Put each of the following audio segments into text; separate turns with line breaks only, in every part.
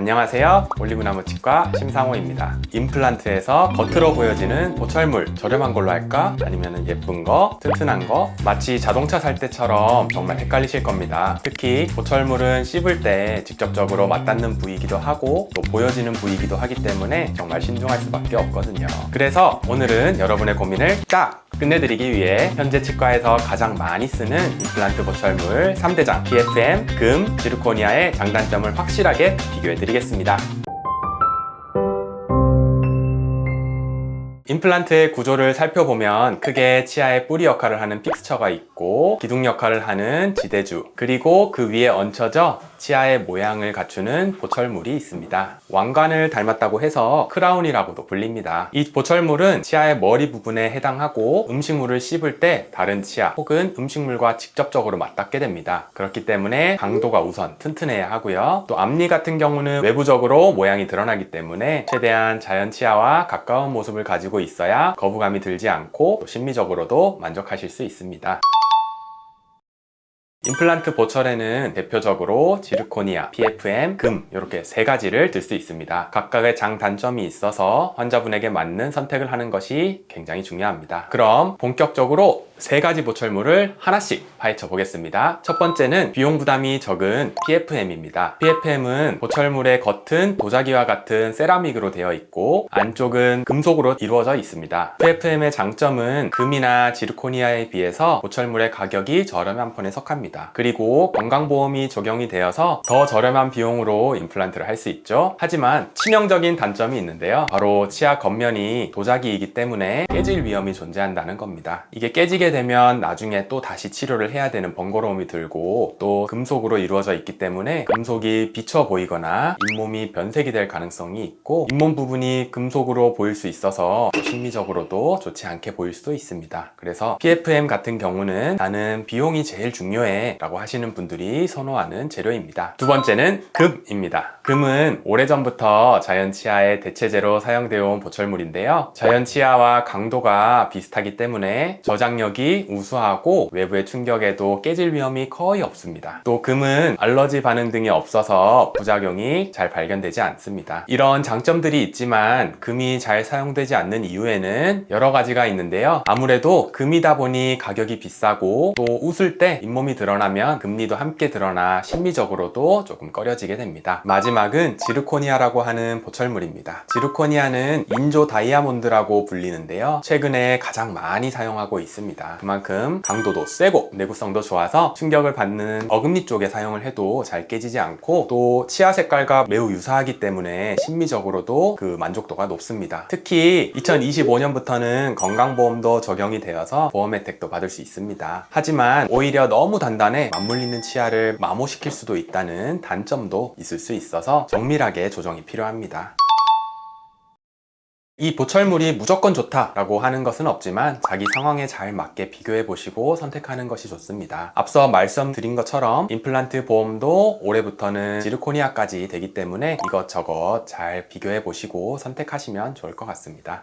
안녕하세요. 올리브나무치과 심상호입니다. 임플란트에서 겉으로 보여지는 보철물, 저렴한 걸로 할까? 아니면 예쁜 거, 튼튼한 거? 마치 자동차 살 때처럼 정말 헷갈리실 겁니다. 특히 보철물은 씹을 때 직접적으로 맞닿는 부위이기도 하고 또 보여지는 부위이기도 하기 때문에 정말 신중할 수밖에 없거든요. 그래서 오늘은 여러분의 고민을 딱 끝내드리기 위해 현재 치과에서 가장 많이 쓰는 임플란트 보철물 3대장 PFM, 금, 지르코니아의 장단점을 확실하게 비교해드리겠습니다. 임플란트의 구조를 살펴보면 크게 치아의 뿌리 역할을 하는 픽스처가 있고 기둥 역할을 하는 지대주, 그리고 그 위에 얹혀져 치아의 모양을 갖추는 보철물이 있습니다. 왕관을 닮았다고 해서 크라운이라고도 불립니다. 이 보철물은 치아의 머리 부분에 해당하고 음식물을 씹을 때 다른 치아 혹은 음식물과 직접적으로 맞닿게 됩니다. 그렇기 때문에 강도가 우선 튼튼해야 하고요. 또 앞니 같은 경우는 외부적으로 모양이 드러나기 때문에 최대한 자연 치아와 가까운 모습을 가지고 있어야 거부감이 들지 않고 또 심미적으로도 만족하실 수 있습니다. 임플란트 보철에는 대표적으로 지르코니아, PFM, 금 이렇게 세 가지를 들 수 있습니다. 각각의 장단점이 있어서 환자분에게 맞는 선택을 하는 것이 굉장히 중요합니다. 그럼 본격적으로 세 가지 보철물을 하나씩 파헤쳐 보겠습니다. 첫 번째는 비용 부담이 적은 PFM입니다. PFM은 보철물의 겉은 도자기와 같은 세라믹으로 되어 있고 안쪽은 금속으로 이루어져 있습니다. PFM의 장점은 금이나 지르코니아에 비해서 보철물의 가격이 저렴한 편에 속합니다. 그리고 건강보험이 적용이 되어서 더 저렴한 비용으로 임플란트를 할 수 있죠. 하지만 치명적인 단점이 있는데요. 바로 치아 겉면이 도자기이기 때문에 깨질 위험이 존재한다는 겁니다. 이게 깨지게 되면 나중에 또 다시 치료를 해야 되는 번거로움이 들고 또 금속으로 이루어져 있기 때문에 금속이 비쳐 보이거나 잇몸이 변색이 될 가능성이 있고 잇몸 부분이 금속으로 보일 수 있어서 심미적으로도 좋지 않게 보일 수도 있습니다. 그래서 PFM 같은 경우는 나는 비용이 제일 중요해 라고 하시는 분들이 선호하는 재료입니다. 두 번째는 금입니다. 금은 오래전부터 자연 치아의 대체제로 사용되어 온 보철물인데요. 자연 치아와 강도가 비슷하기 때문에 저장력이 우수하고 외부의 충격에도 깨질 위험이 거의 없습니다. 또 금은 알러지 반응 등이 없어서 부작용이 잘 발견되지 않습니다. 이런 장점들이 있지만 금이 잘 사용되지 않는 이유에는 여러 가지가 있는데요. 아무래도 금이다 보니 가격이 비싸고 또 웃을 때 잇몸이 드러나면 금리도 함께 드러나 심미적으로도 조금 꺼려지게 됩니다. 마지막은 지르코니아라고 하는 보철물입니다. 지르코니아는 인조 다이아몬드라고 불리는데요. 최근에 가장 많이 사용하고 있습니다. 그만큼 강도도 세고 내구성도 좋아서 충격을 받는 어금니 쪽에 사용을 해도 잘 깨지지 않고 또 치아 색깔과 매우 유사하기 때문에 심미적으로도 그 만족도가 높습니다. 특히 2025년부터는 건강보험도 적용이 되어서 보험 혜택도 받을 수 있습니다. 하지만 오히려 너무 단단해 맞물리는 치아를 마모시킬 수도 있다는 단점도 있을 수 있어서 정밀하게 조정이 필요합니다. 이 보철물이 무조건 좋다라고 하는 것은 없지만 자기 상황에 잘 맞게 비교해 보시고 선택하는 것이 좋습니다. 앞서 말씀드린 것처럼 임플란트 보험도 올해부터는 지르코니아까지 되기 때문에 이것저것 잘 비교해 보시고 선택하시면 좋을 것 같습니다.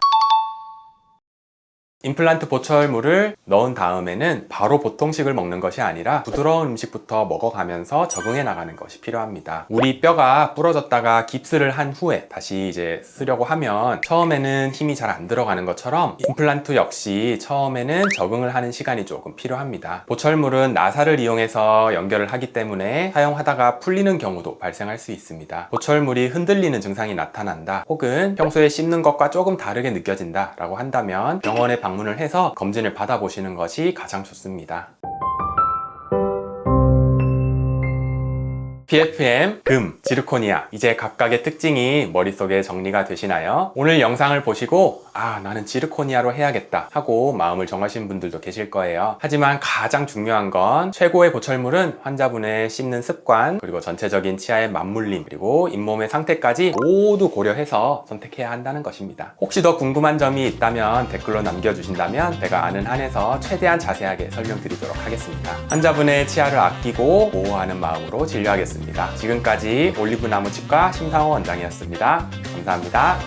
임플란트 보철물을 넣은 다음에는 바로 보통식을 먹는 것이 아니라 부드러운 음식부터 먹어가면서 적응해 나가는 것이 필요합니다. 우리 뼈가 부러졌다가 깁스를 한 후에 다시 이제 쓰려고 하면 처음에는 힘이 잘 안 들어가는 것처럼 임플란트 역시 처음에는 적응을 하는 시간이 조금 필요합니다. 보철물은 나사를 이용해서 연결을 하기 때문에 사용하다가 풀리는 경우도 발생할 수 있습니다. 보철물이 흔들리는 증상이 나타난다 혹은 평소에 씹는 것과 조금 다르게 느껴진다 라고 한다면 병원에 방문을 해서 검진을 받아보시는 것이 가장 좋습니다. PFM, 금, 지르코니아 이제 각각의 특징이 머릿속에 정리가 되시나요? 오늘 영상을 보시고 나는 지르코니아로 해야겠다 하고 마음을 정하신 분들도 계실 거예요. 하지만 가장 중요한 건 최고의 보철물은 환자분의 씹는 습관 그리고 전체적인 치아의 맞물림 그리고 잇몸의 상태까지 모두 고려해서 선택해야 한다는 것입니다. 혹시 더 궁금한 점이 있다면 댓글로 남겨주신다면 제가 아는 한에서 최대한 자세하게 설명드리도록 하겠습니다. 환자분의 치아를 아끼고 보호하는 마음으로 진료하겠습니다. 지금까지 올리브나무치과 심상호 원장이었습니다. 감사합니다.